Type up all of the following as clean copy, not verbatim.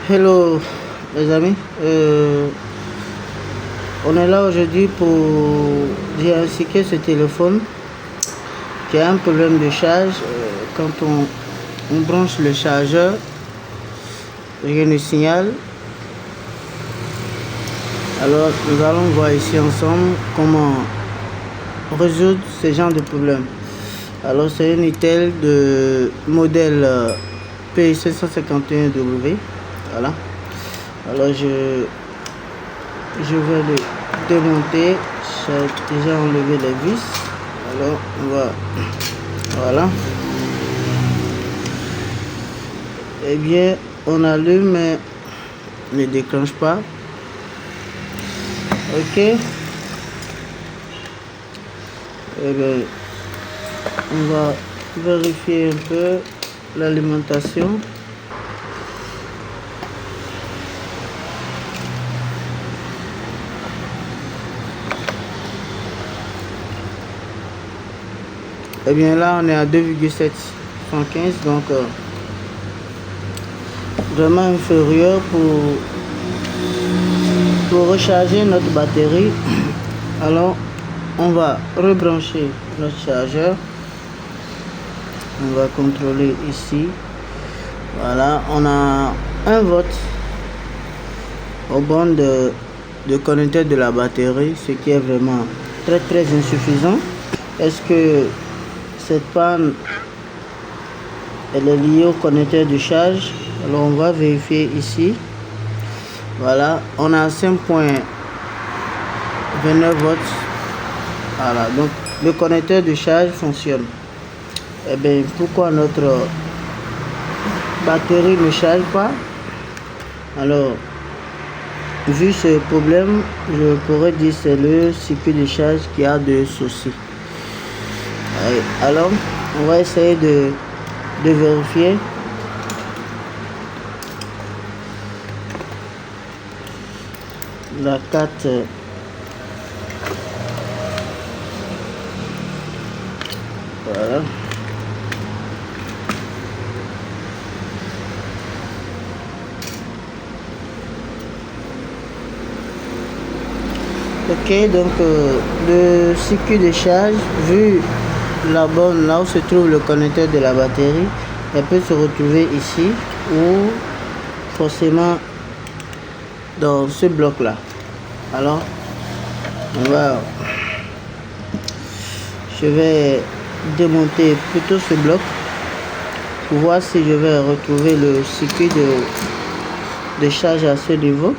Hello les amis. On est là aujourd'hui pour diagnostiquer ce téléphone qui a un problème de charge. Quand on branche le chargeur, rien ne signale. Alors nous allons voir ici ensemble comment résoudre ce genre de problème. Alors c'est une Itel de modèle P751W. Voilà. Alors je vais le démonter. J'ai déjà enlevé les vis. Alors on va, voilà. Eh bien on allume mais ne déclenche pas. Ok. Eh bien on va vérifier un peu l'alimentation. Et bien là on est à 2,715, donc vraiment inférieur pour recharger notre batterie. Alors on va rebrancher notre chargeur. On va contrôler ici. Voilà, on a un vote au bon de connecteur de la batterie, ce qui est vraiment très insuffisant. Est-ce que cette panne elle est liée au connecteur de charge? Alors on va vérifier ici. Voilà, on a 5,29 volts. Voilà, donc le connecteur de charge fonctionne. Et bien pourquoi notre batterie ne charge pas? Alors vu ce problème, je pourrais dire que c'est le circuit de charge qui a de soucis. Alors on va essayer de vérifier. La carte voilà. Ok, donc le circuit de charge, vu la borne là où se trouve le connecteur de la batterie, elle peut se retrouver ici ou forcément dans ce bloc là. Alors je vais démonter plutôt ce bloc pour voir si je vais retrouver le circuit de charge à ce niveau.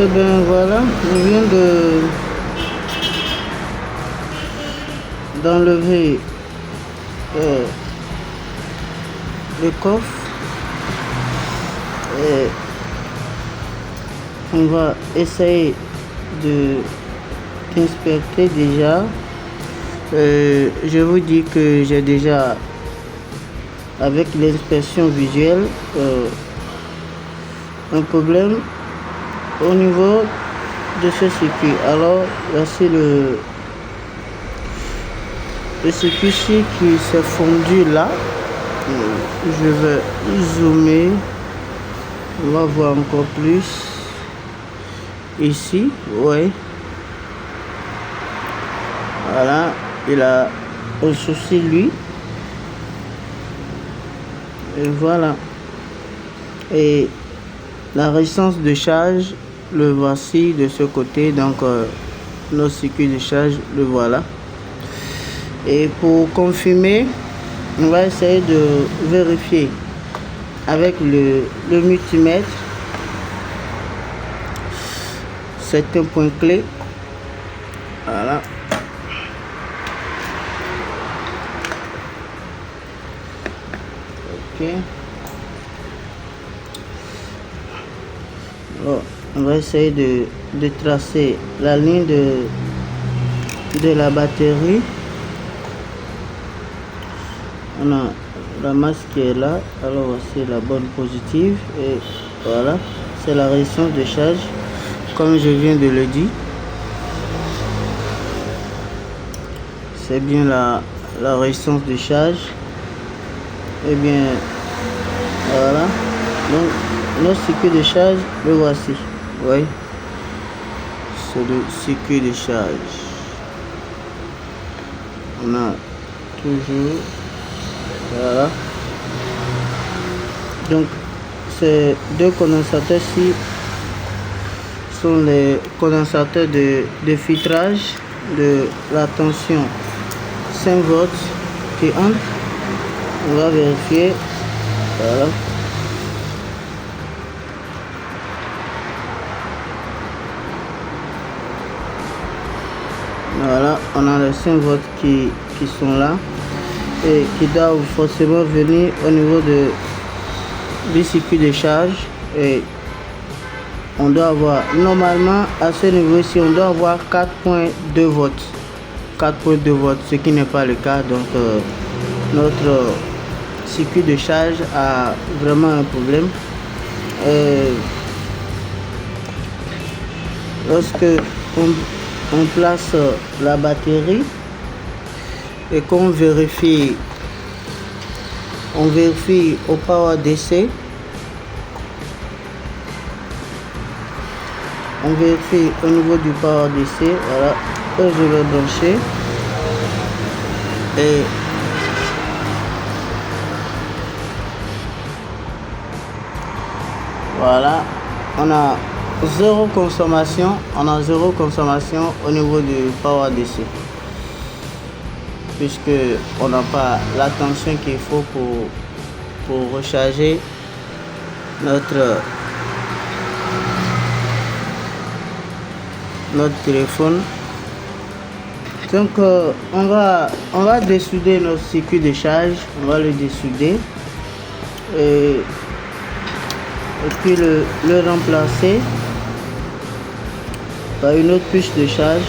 Et bien voilà, on vient d'enlever le coffre et on va essayer d'inspecter déjà. Je vous dis que j'ai déjà, avec l'inspection visuelle, un problème au niveau de ce circuit. Alors voici le circuit qui s'est fondu là. Je vais zoomer. On va voir encore plus. Ici, ouais. Voilà, il a un souci lui. Et voilà. Et la résistance de charge, le voici de ce côté. Donc, notre circuit de charge, le voilà. Et pour confirmer, on va essayer de vérifier avec le multimètre certains points clés. Voilà. Ok. Alors, on va essayer de tracer la ligne de la batterie. On a la masse qui est là, alors voici la bonne positive et voilà, c'est la résistance de charge comme je viens de le dire. C'est bien la résistance de charge. Et bien voilà, donc notre circuit de charge, le voici. Oui, c'est le circuit de charge. On a toujours, voilà, donc ces deux condensateurs-ci sont les condensateurs de filtrage de la tension 5 volts qui entre. On va vérifier. Voilà. Voilà, on a les 5 volts qui sont là et qui doivent forcément venir au niveau du circuit de charge. Et on doit avoir, normalement à ce niveau-ci, on doit avoir 4.2 volts. 4.2 volts, ce qui n'est pas le cas. Donc notre circuit de charge a vraiment un problème. Lorsque on place la batterie et qu'on vérifie, on vérifie au power DC, on vérifie au niveau du power DC. Voilà, je vais brancher et voilà, on a zéro consommation, au niveau du power DC, puisque on n'a pas la tension qu'il faut pour recharger notre téléphone. Donc on va dessouder notre circuit de charge, on va le dessouder et puis le remplacer par une autre puce de charge.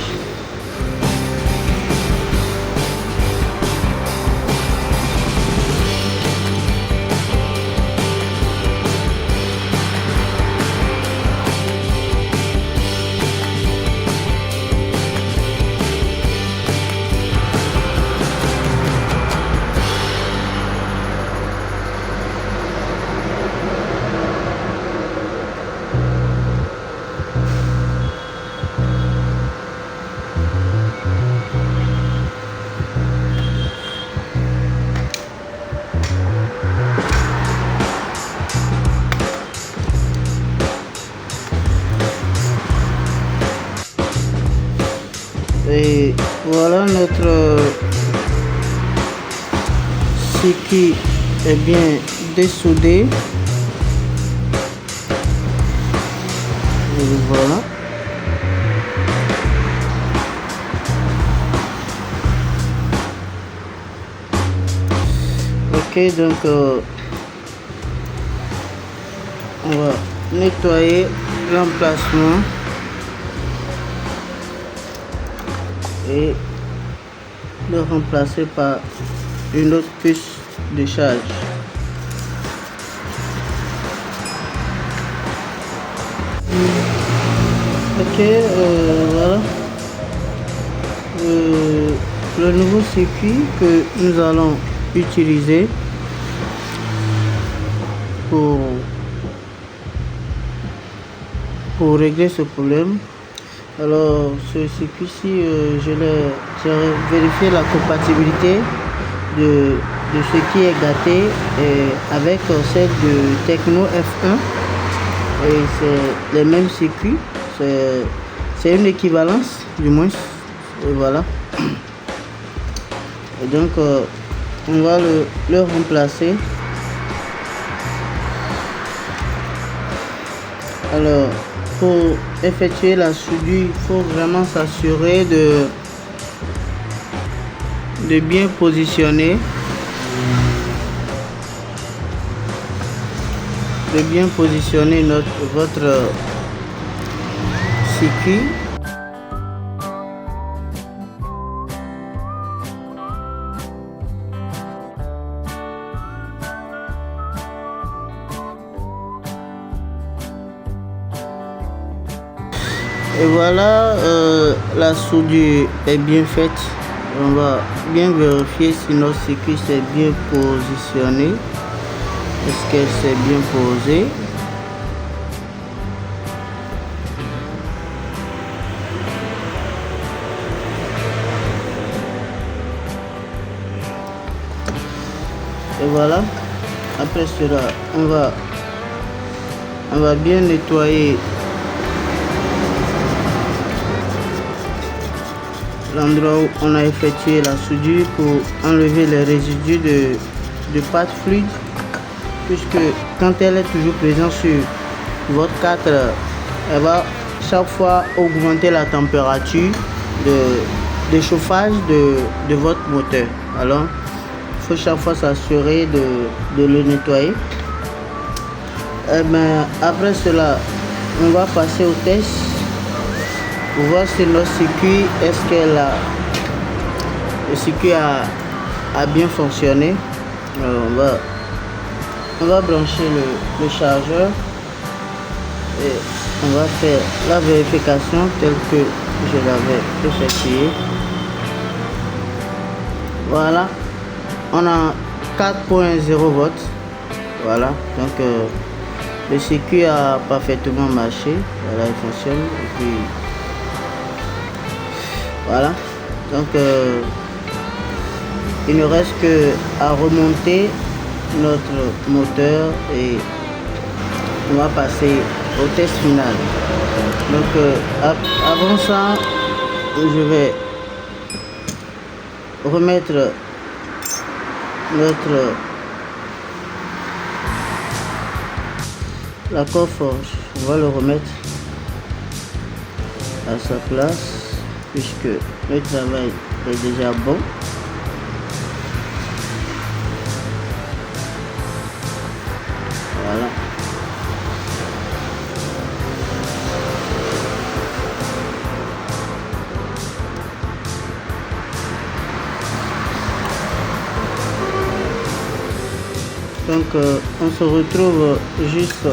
Et voilà, notre circuit est bien dessoudé. Et voilà. Ok, donc on va nettoyer l'emplacement et le remplacer par une autre puce de charge. Ok, voilà. Le nouveau circuit que nous allons utiliser, pour régler ce problème. Alors ce circuit-ci, j'ai vérifié la compatibilité de ce qui est gâté avec celle de Tecno F1, et c'est les mêmes circuits, c'est une équivalence du moins, et voilà. Et donc on va le remplacer. Alors pour effectuer la soudure, il faut vraiment s'assurer de bien positionner votre circuit. Et voilà, la soudure est bien faite. On va bien vérifier si notre circuit s'est bien positionné. Est-ce qu'elle s'est bien posée? Et voilà. Après cela, on va bien nettoyer l'endroit où on a effectué la soudure pour enlever les résidus de pâte fluide, puisque quand elle est toujours présente sur votre carte, elle va chaque fois augmenter la température de chauffage de votre moteur. Alors il faut chaque fois s'assurer de le nettoyer. Et bien, après cela, on va passer au test pour voir si notre circuit, le circuit a bien fonctionné. Alors on va brancher le chargeur et on va faire la vérification telle que je l'avais effectuée. Voilà, on a 4.0 volts. Voilà, donc le circuit a parfaitement marché. Voilà, il fonctionne. Et puis voilà, donc il ne reste que à remonter notre moteur et on va passer au test final. Donc avant ça, je vais remettre la coffre, on va le remettre à sa place puisque le travail est déjà bon. Voilà. Donc on se retrouve juste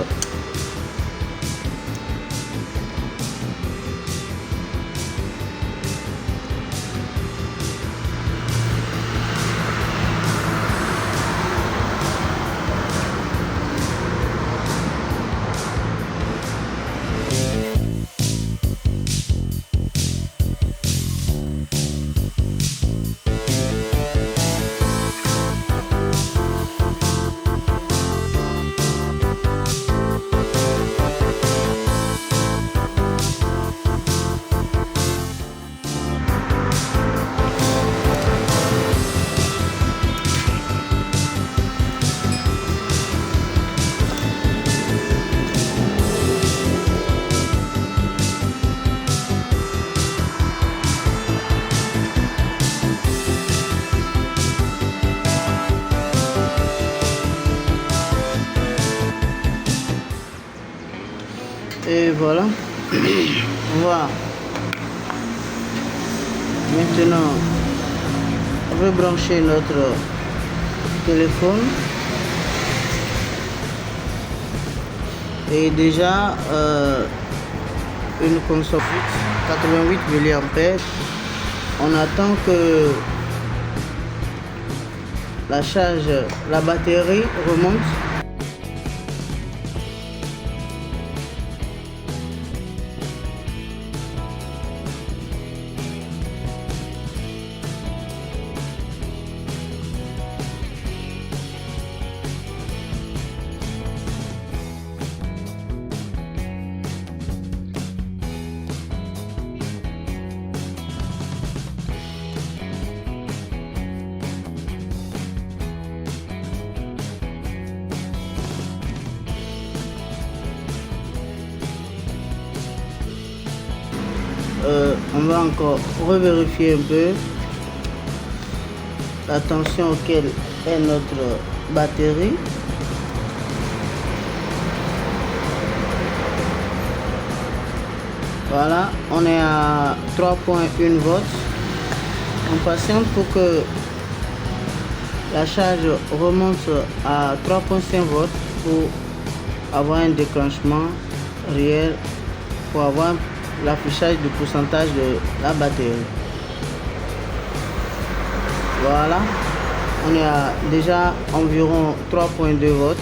et voilà. On va maintenant rebrancher notre téléphone et déjà une console 88 mAh. On attend que la batterie remonte. on va encore revérifier un peu la tension auquel est notre batterie. Voilà, on est à 3.1 volts. On patiente pour que la charge remonte à 3.5 volts pour avoir un déclenchement réel, pour avoir l'affichage du pourcentage de la batterie. Voilà, on est à déjà environ 3.2 volts.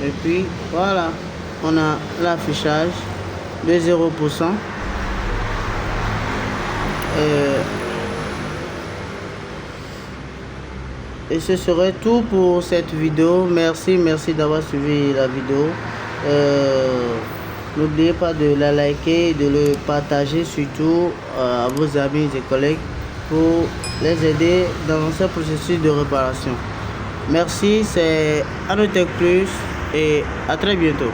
Et puis voilà, on a l'affichage de 0%. Et ce serait tout pour cette vidéo. Merci d'avoir suivi la vidéo. N'oubliez pas de la liker et de le partager surtout à vos amis et collègues pour les aider dans ce processus de réparation. Merci, c'est Anotech Plus et à très bientôt.